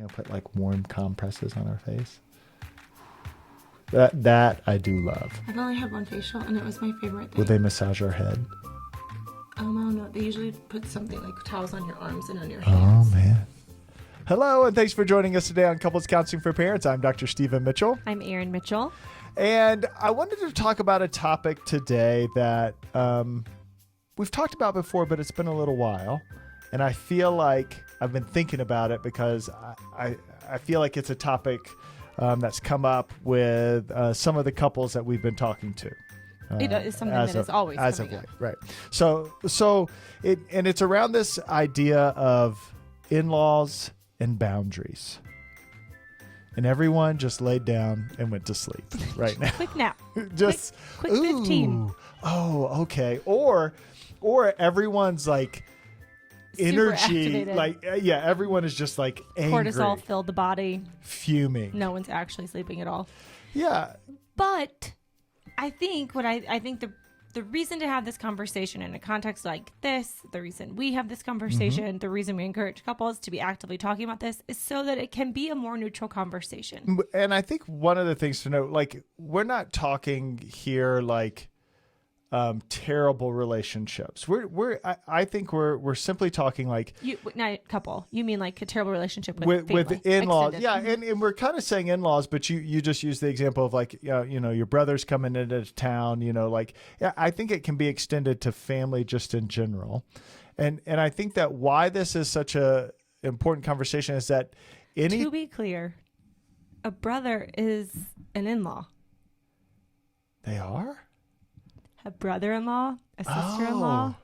know, put like warm compresses on our face. That I do love. I've only had one facial, and it was my favorite thing. Would they massage our head? I don't know. They usually put something like towels on your arms and on your Oh, hands. man. Hello, and thanks for joining us today on Couples Counseling for Parents. I'm Dr. Stephen Mitchell. I'm Erin Mitchell. And I wanted to talk about a topic today that we've talked about before, but it's been a little while. And I feel like I've been thinking about it because I feel like it's a topic that's come up with some of the couples that we've been talking to. It is something that is always coming up. Right. So it's around this idea of in-laws and boundaries. And everyone just laid down and went to sleep right now. Quick nap. Just quick 15. Oh, okay. Or everyone's like Super energy, activated. like everyone is just like angry, Cortisol filled the body. fuming. No one's actually sleeping at all. Yeah. But I think the reason to have this conversation in a context like this, the reason we have this conversation, the reason we encourage couples to be actively talking about this is so that it can be a more neutral conversation. And I think one of the things to note, like, we're not talking here like terrible relationships. I think we're simply talking like Not couple. You mean like a terrible relationship with with in-laws. extended. Yeah, and we're kind of saying in-laws, but you just use the example of like your brother's coming into town, I think it can be extended to family just in general. And I think that why this is such a important conversation is that To be clear, a brother is an in-law. They are? A brother-in-law, a sister-in-law.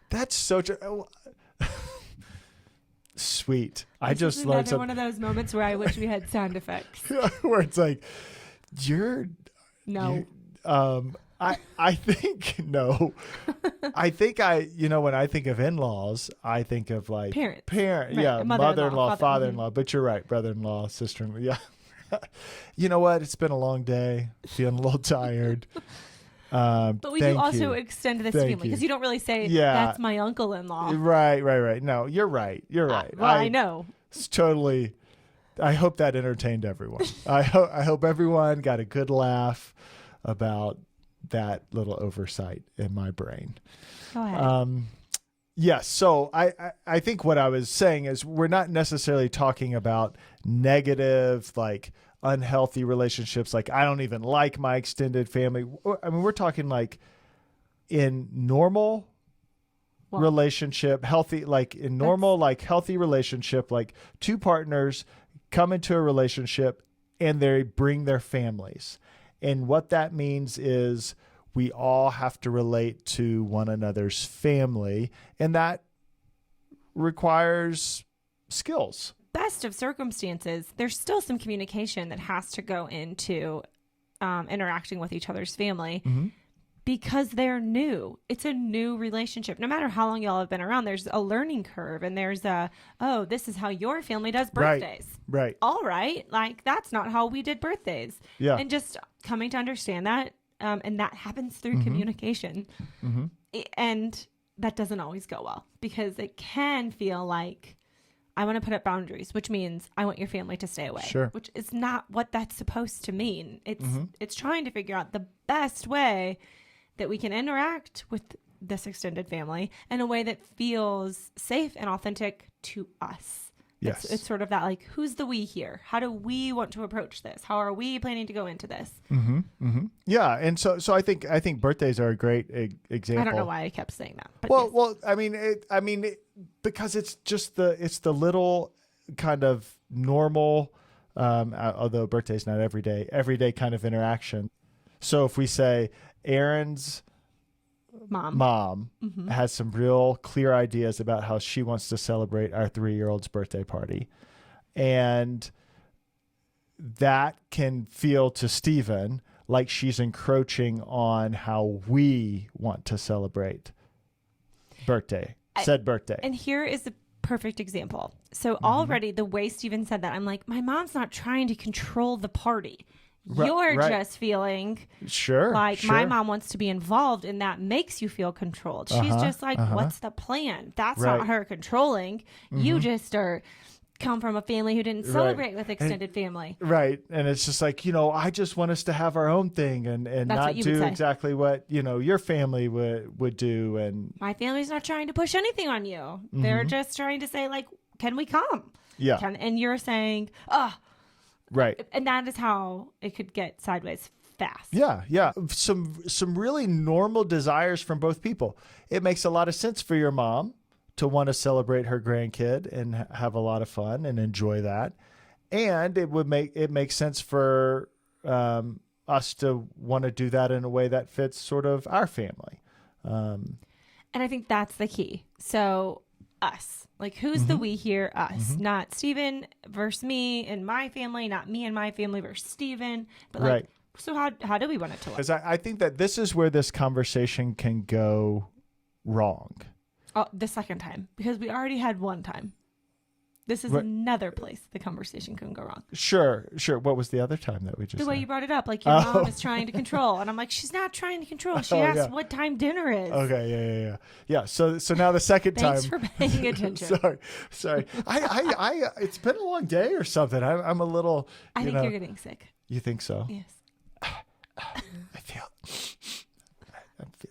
That's so true. Sweet. I This just is learned another one of those moments where I wish we had sound effects. where it's like, you're No. I think no. I think when I think of in-laws, I think of like Parents. Parent, Right. yeah, Mother-in-law, mother-in-law, father- father-in-law. But you're right, brother-in-law, sister-in-law. Yeah. You know what? It's been a long day. Feeling a little tired. But we do also extend this to Thank family because you. you don't really say, Yeah. that's my uncle-in-law. Right. No, you're right. You're right. Well, I know. It's totally. I hope that entertained everyone. I hope everyone got a good laugh about that little oversight in my brain. Go ahead. Yes. So I think what I was saying is we're not necessarily talking about negative, like unhealthy relationships. Like I don't even like my extended family. I mean, we're talking like in normal relationship, healthy, like in normal, like healthy relationship, like two partners come into a relationship and they bring their families. And what that means is we all have to relate to one another's family, and that requires skills. Best of circumstances, there's still some communication that has to go into interacting with each other's family because they're new. It's a new relationship. No matter how long y'all have been around, there's a learning curve, and there's this is how your family does birthdays. Right. All right. Like, that's not how we did birthdays. Yeah. And just coming to understand that. And that happens through communication. And that doesn't always go well because it can feel like I want to put up boundaries, which means I want your family to stay away. Sure. Which is not what that's supposed to mean. It's trying to figure out the best way that we can interact with this extended family in a way that feels safe and authentic to us. Yes. It's sort of that, like, who's the we here? How do we want to approach this? How are we planning to go into this? Yeah. And so I think birthdays are a great example. I don't know why I kept saying that. But Well, yes. well, I mean, because it's just the little kind of normal, although birthday's not everyday kind of interaction. So if we say Erin's mom has some real clear ideas about how she wants to celebrate our 3-year-old's birthday party, and that can feel to Stephen like she's encroaching on how we want to celebrate said birthday. And here is the perfect example. So already the way Stephen said that, I'm like, my mom's not trying to control the party. You're right. just feeling Sure. like my mom wants to be involved, and that makes you feel controlled. She's just like, what's the plan? That's Right. not her controlling. You just are come from a family who didn't celebrate with extended family. Right. And it's just like, I just want us to have our own thing and That's not what you would do say. exactly what, your family would do. And My family's not trying to push anything on you. They're just trying to say, like, can we come? yeah, And you're saying, right. and that is how it could get sideways fast. Yeah, yeah. Some really normal desires from both people. It makes a lot of sense for your mom to want to celebrate her grandkid and have a lot of fun and enjoy that. And it makes sense for us to want to do that in a way that fits sort of our family. And I think that's the key. So us, like, who's the we here? Us, not Stephen versus me and my family, not me and my family versus Stephen, but like, Right. so how do we want it to look? Because I think that this is where this conversation can go wrong. Oh, the second time, because we already had one time. This is Right. another place the conversation can go wrong. Sure. What was the other time that we just The way had? you brought it up, like your mom is trying to control, and I'm like, she's not trying to control. She asked yeah. what time dinner is. Okay, yeah. So now the second Thanks time. for paying attention. Sorry. I it's been a long day or something. I'm a little. I think you're getting sick. You think so? Yes.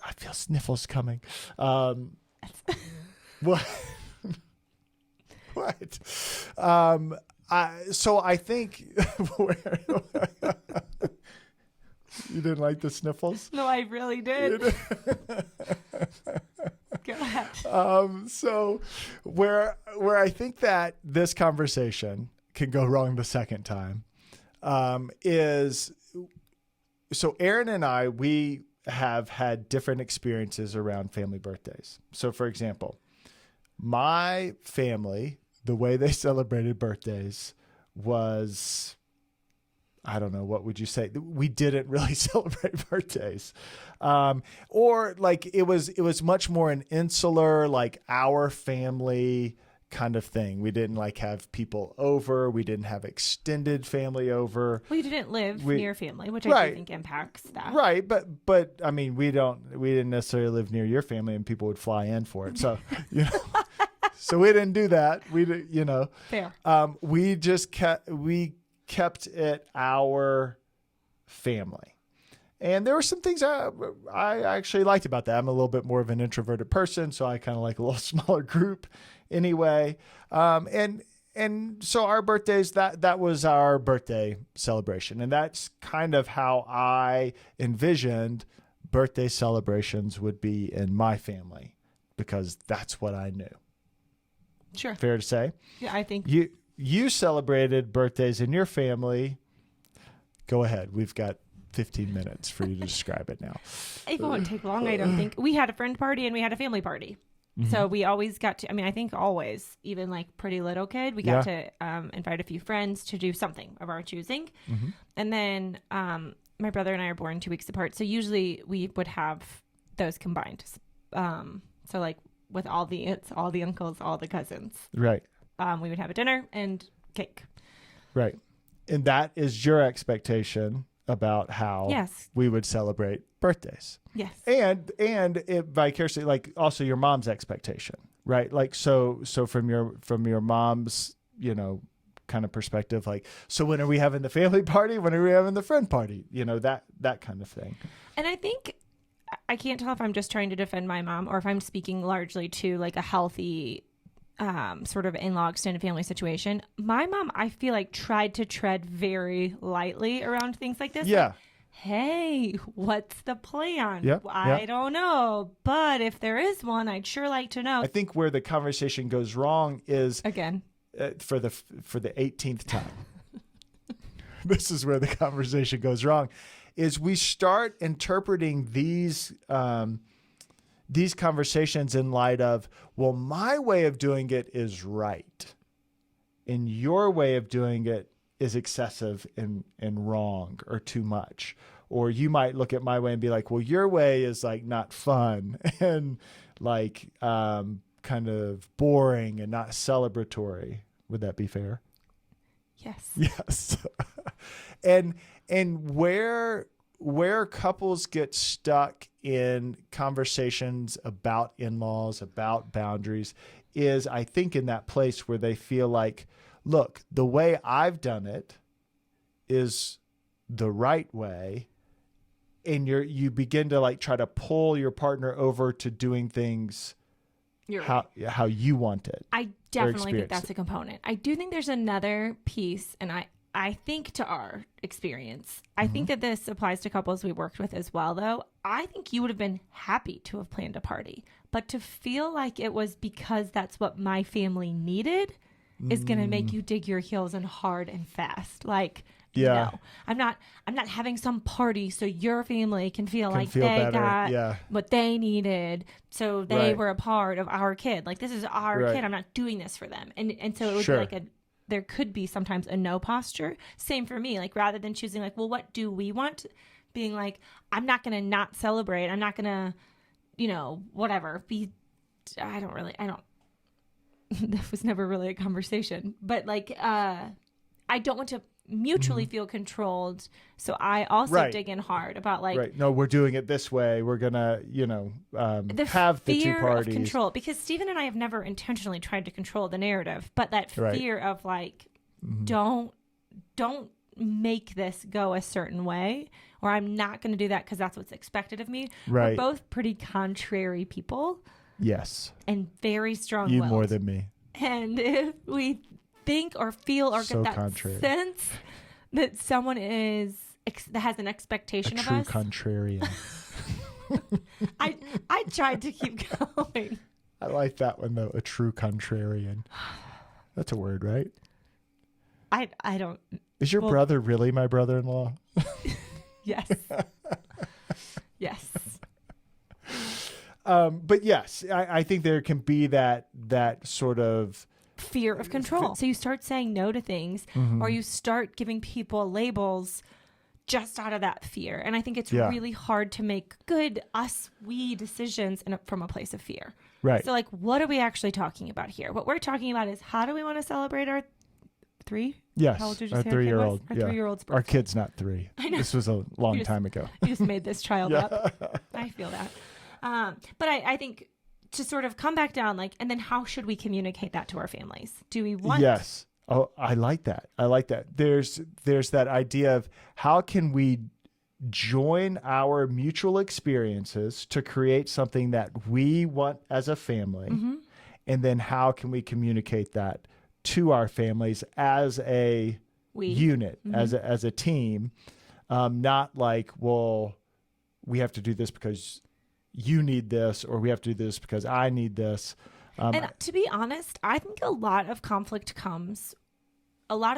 I feel sniffles coming. What? What? So I think you didn't like the sniffles. No, I really did. Go ahead. So where I think that this conversation can go wrong the second time is, so Aaron and I, we have had different experiences around family birthdays. So for example, my family, the way they celebrated birthdays was, I don't know, what would you say? We didn't really celebrate birthdays. Or like it was much more an insular, like our family kind of thing. We didn't like have people over. We didn't have extended family over. Well, you didn't live near family, which I Right. do think impacts that. Right. But I mean, we didn't necessarily live near your family and people would fly in for it. So, so we didn't do that. We did, Fair. we just kept it our family. And there were some things I actually liked about that. I'm a little bit more of an introverted person, so I kind of like a little smaller group anyway. And so our birthdays, that was our birthday celebration. And that's kind of how I envisioned birthday celebrations would be in my family, because that's what I knew. Sure. Fair to say? Yeah, I think. You celebrated birthdays in your family. Go ahead. We've got 15 minutes for you to describe it now. It won't take long, I don't think. We had a friend party and we had a family party. So we always got to, I think always, even like pretty little kid, we got to invite a few friends to do something of our choosing. And then my brother and I are born 2 weeks apart. So usually we would have those combined. So like with all the aunts, all the uncles, all the cousins. Right. We would have a dinner and cake. Right. And that is your expectation about how Yes. we would celebrate birthdays. Yes. And it vicariously, like, also your mom's expectation, right? Like, so from your mom's, kind of perspective, like, so when are we having the family party? When are we having the friend party? That kind of thing. And I think I can't tell if I'm just trying to defend my mom or if I'm speaking largely to like a healthy sort of in-law extended family situation. My mom, I feel like, tried to tread very lightly around things like this. Yeah. Like, hey, what's the plan? Yep, I yep. don't know. But if there is one, I'd sure like to know. I think where the conversation goes wrong is Again. for the 18th time. This is where the conversation goes wrong, is we start interpreting these conversations in light of, well, my way of doing it is right, and your way of doing it is excessive and wrong or too much. Or you might look at my way and be like, well, your way is like not fun and like kind of boring and not celebratory. Would that be fair? Yes. Yes. and where couples get stuck in conversations about in-laws, about boundaries, is I think in that place where they feel like, look, the way I've done it is the right way. And you begin to like try to pull your partner over to doing things You're how you want it. I definitely think experience that's a component. I do think there's another piece, and I think to our experience, I think that this applies to couples we worked with as well, though. I think you would have been happy to have planned a party, but to feel like it was because that's what my family needed is going to make you dig your heels in hard and fast. Like, Yeah. no, I'm not having some party so your family can feel like feel they better. got Yeah. what they needed, so they Right. were a part of our kid. Like, this is our Right. kid. I'm not doing this for them. And so it would Sure. be like there could be sometimes a no posture. Same for me. Like, rather than choosing like, well, what do we want? Being like, I'm not going to not celebrate. I'm not going to, whatever. I don't, that was never really a conversation, but like, I don't want to mutually feel controlled. So I also Right. dig in hard about like, Right. No, we're doing it this way. We're going to, the have the two fear parties. of control, because Stephen and I have never intentionally tried to control the narrative, but that Right. fear of like, don't make this go a certain way, or I'm not going to do that because that's what's expected of me. Right. We're both pretty contrary people Yes. and very strong. You more than me. And if we think or feel or So get that contrary. sense that someone that has an expectation A of true us, contrarian. I tried to keep going. I like that one though. A true contrarian. That's a word, right? I don't. Is your Well- brother really my brother-in-law? Yes. Yes. But yes, I think there can be that sort of Fear of control. So you start saying no to things, or you start giving people labels just out of that fear. And I think it's Yeah. really hard to make good we decisions from a place of fear. right. So like, what are we actually talking about here? What we're talking about is, how do we want to celebrate our Yes, How old did you our say our kid was? 3-year-old. Our Yeah. 3-year-old's Our birthday. kid's not 3. I know. This was a long just- time ago. You just made this child up. I feel that. But I think to sort of come back down, like, and then how should we communicate that to our families? Do we want? Yes. Oh, I like that. I like that. There's that idea of how can we join our mutual experiences to create something that we want as a family, and then how can we communicate that to our families as a unit, as a team, not like, well, we have to do this because you need this, or we have to do this because I need this. And to be honest, I think a lot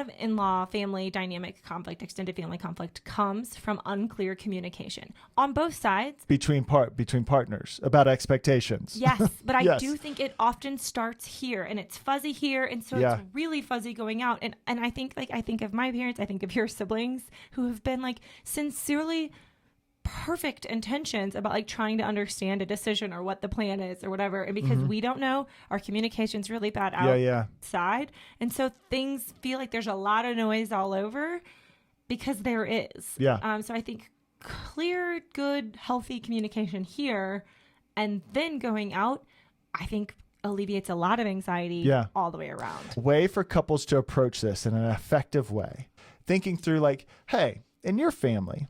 of in-law family dynamic conflict, extended family conflict, comes from unclear communication on both sides. between partners about expectations. Yes, but I Yes. do think it often starts here, and it's fuzzy here, and so Yeah. it's really fuzzy going out. And I think of my parents, I think of your siblings who have been like sincerely perfect intentions about like trying to understand a decision or what the plan is or whatever, and because we don't know, our communication's really bad Yeah. outside, and so things feel like there's a lot of noise all over because there is. Yeah. So I think clear, good, healthy communication here, and then going out, I think alleviates a lot of anxiety. Yeah. All the way around. Way for couples to approach this in an effective way, thinking through like, hey, in your family,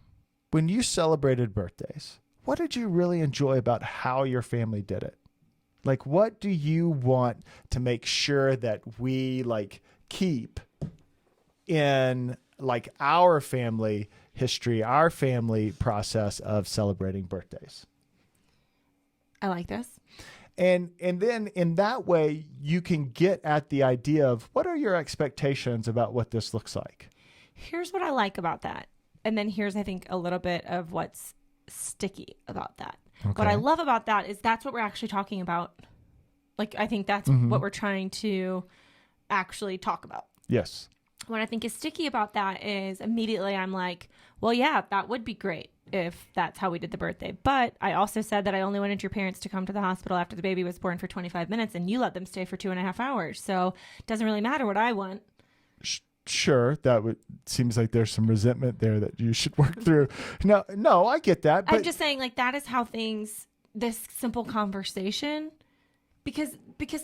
when you celebrated birthdays, what did you really enjoy about how your family did it? Like, what do you want to make sure that we like keep in like our family history, our family process of celebrating birthdays? I like this. And then in that way, you can get at the idea of what are your expectations about what this looks like? Here's what I like about that. And then here's, I think, a little bit of what's sticky about that. What I love about that is that's what we're actually talking about. Like, I think that's what we're trying to actually talk about. Yes. What I think is sticky about that is immediately I'm like, well, yeah, that would be great if that's how we did the birthday. But I also said that I only wanted your parents to come to the hospital after the baby was born for 25 minutes, and you let them stay for 2.5 hours. So it doesn't really matter what I want. Sure, seems like there's some resentment there that you should work through. No, I get that. But I'm just saying, like, that is how this simple conversation, because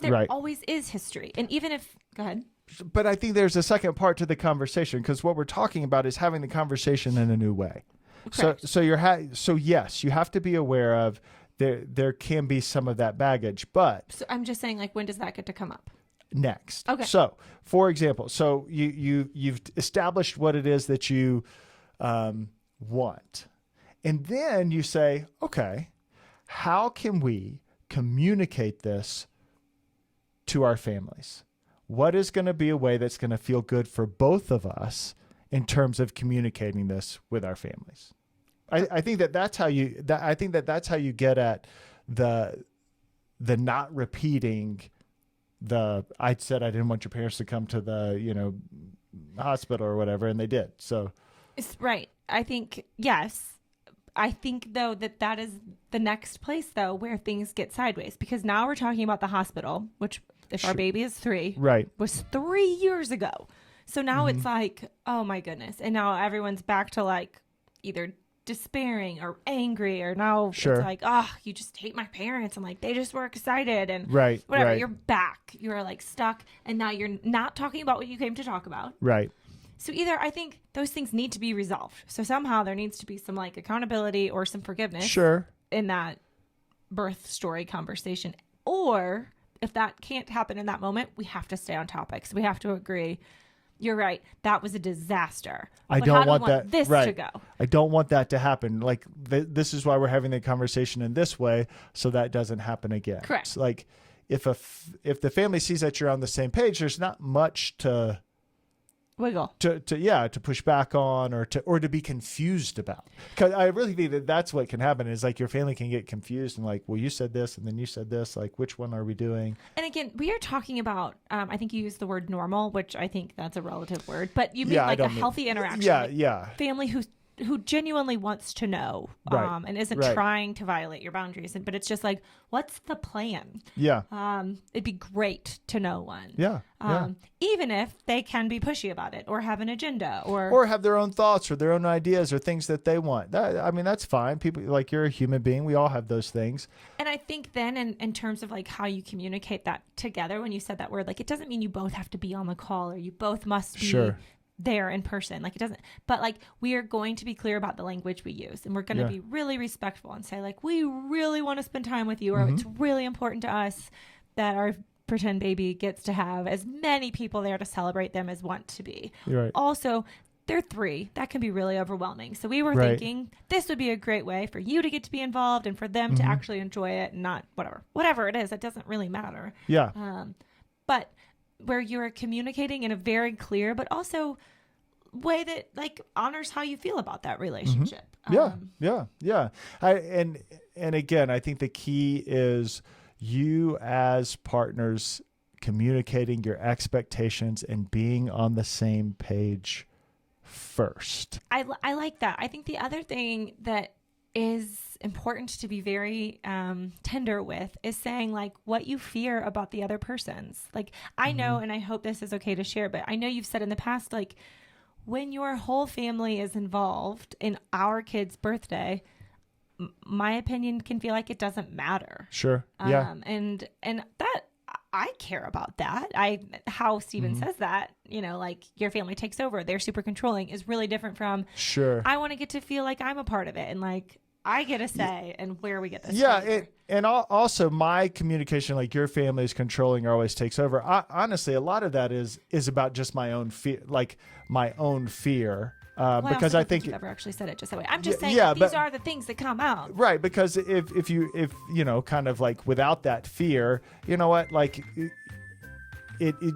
there Right. always is history. And even if, go ahead. but I think there's a second part to the conversation, because what we're talking about is having the conversation in a new way. Correct. So yes, you have to be aware of there can be some of that baggage, but So I'm just saying, like, when does that get to come up? next. Okay. So, for example, so you've established what it is that you want, and then you say, okay, how can we communicate this to our families? What is going to be a way that's going to feel good for both of us in terms of communicating this with our families? I think that's how you. I think that's how you get at the not repeating the. I said I didn't want your parents to come to the hospital or whatever, and they did. So It's right. I think, yes. I think, though, that is the next place, though, where things get sideways, because now we're talking about the hospital, which, if our baby is 3, right, was 3 years ago. So now it's like, oh my goodness. And now everyone's back to like either despairing or angry, or now Sure. it's like, oh, you just hate my parents. I'm like, they just were excited and right, whatever. right, You're back. You're like stuck. And now you're not talking about what you came to talk about. right. So either I think those things need to be resolved. So somehow there needs to be some like accountability or some forgiveness Sure. in that birth story conversation. Or if that can't happen in that moment, we have to stay on topic. So we have to agree, you're right, that was a disaster. I But don't how do we want that this right. to go. I don't want that to happen. Like this is why we're having the conversation in this way, so that doesn't happen again. Correct. It's like if the family sees that you're on the same page, there's not much to Wiggle. to push back on or to be confused about. Because I really think that's what can happen is like your family can get confused and like, well, you said this and then you said this. Like, which one are we doing? And again, we are talking about, I think you used the word normal, which I think that's a relative word, but you mean Yeah, I like a don't mean- healthy interaction. Yeah, like yeah, family who genuinely wants to know, Right, and isn't right. trying to violate your boundaries. But it's just like, what's the plan? yeah, It'd be great to know one. yeah, yeah. Even if they can be pushy about it or have an agenda Or have their own thoughts or their own ideas or things that they want. I mean, that's fine. People, like, you're a human being. We all have those things. And I think then in terms of like how you communicate that together, when you said that word, like it doesn't mean you both have to be on the call or you both must be Sure. there in person. Like it doesn't, but like we are going to be clear about the language we use, and we're going to Yeah. be really respectful and say like, we really want to spend time with you, or Mm-hmm. it's really important to us that our pretend baby gets to have as many people there to celebrate them as want to be. You're right. Also, they're 3. That can be really overwhelming. So we were Right. thinking this would be a great way for you to get to be involved and for them to actually enjoy it, and not whatever it is. It doesn't really matter. Yeah. But where you're communicating in a very clear, but also way that like honors how you feel about that relationship. Yeah, yeah. And again, I think the key is you as partners communicating your expectations and being on the same page first. I like that. I think the other thing that is important to be very tender with is saying like what you fear about the other person's. Like I know, and I hope this is okay to share, but I know you've said in the past, like when your whole family is involved in our kid's birthday, my opinion can feel like it doesn't matter. Sure. Yeah. And that I care about that. How Stephen says that, like your family takes over, they're super controlling, is really different from Sure. I want to get to feel like I'm a part of it and like I get a say and where we get this. Yeah, and also my communication, like your family is controlling or always takes over. Honestly, a lot of that is about just my own fear, like my own fear, because I think you've ever actually said it just that way. I'm just saying yeah, these but- are the things that come out. right, because if you kind of like without that fear, you know what, like.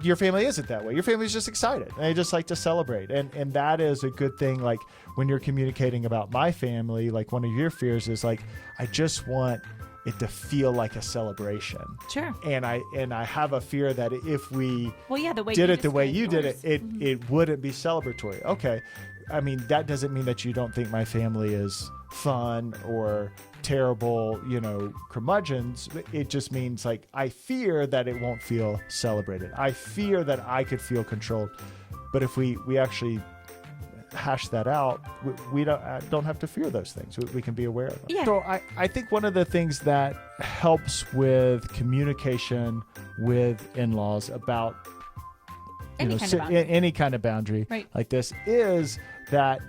Your family isn't that way. Your family's just excited. And they just like to celebrate. And that is a good thing. Like when you're communicating about my family, like one of your fears is like, I just want it to feel like a celebration. Sure. And I have a fear that if we Well, yeah, the way did you it the way you did described it, yours. it wouldn't be celebratory. Okay. I mean, that doesn't mean that you don't think my family is fun or terrible, curmudgeons. It just means like I fear that it won't feel celebrated. I fear that I could feel controlled. But if we actually hash that out, we don't have to fear those things. We can be aware of them. Yeah. So I think one of the things that helps with communication with in-laws about Any kind of boundary. any kind of boundary Right. like this is that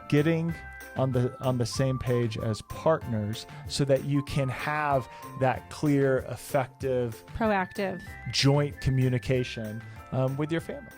getting on the same page as partners so that you can have that clear, effective, Proactive. joint communication with your family.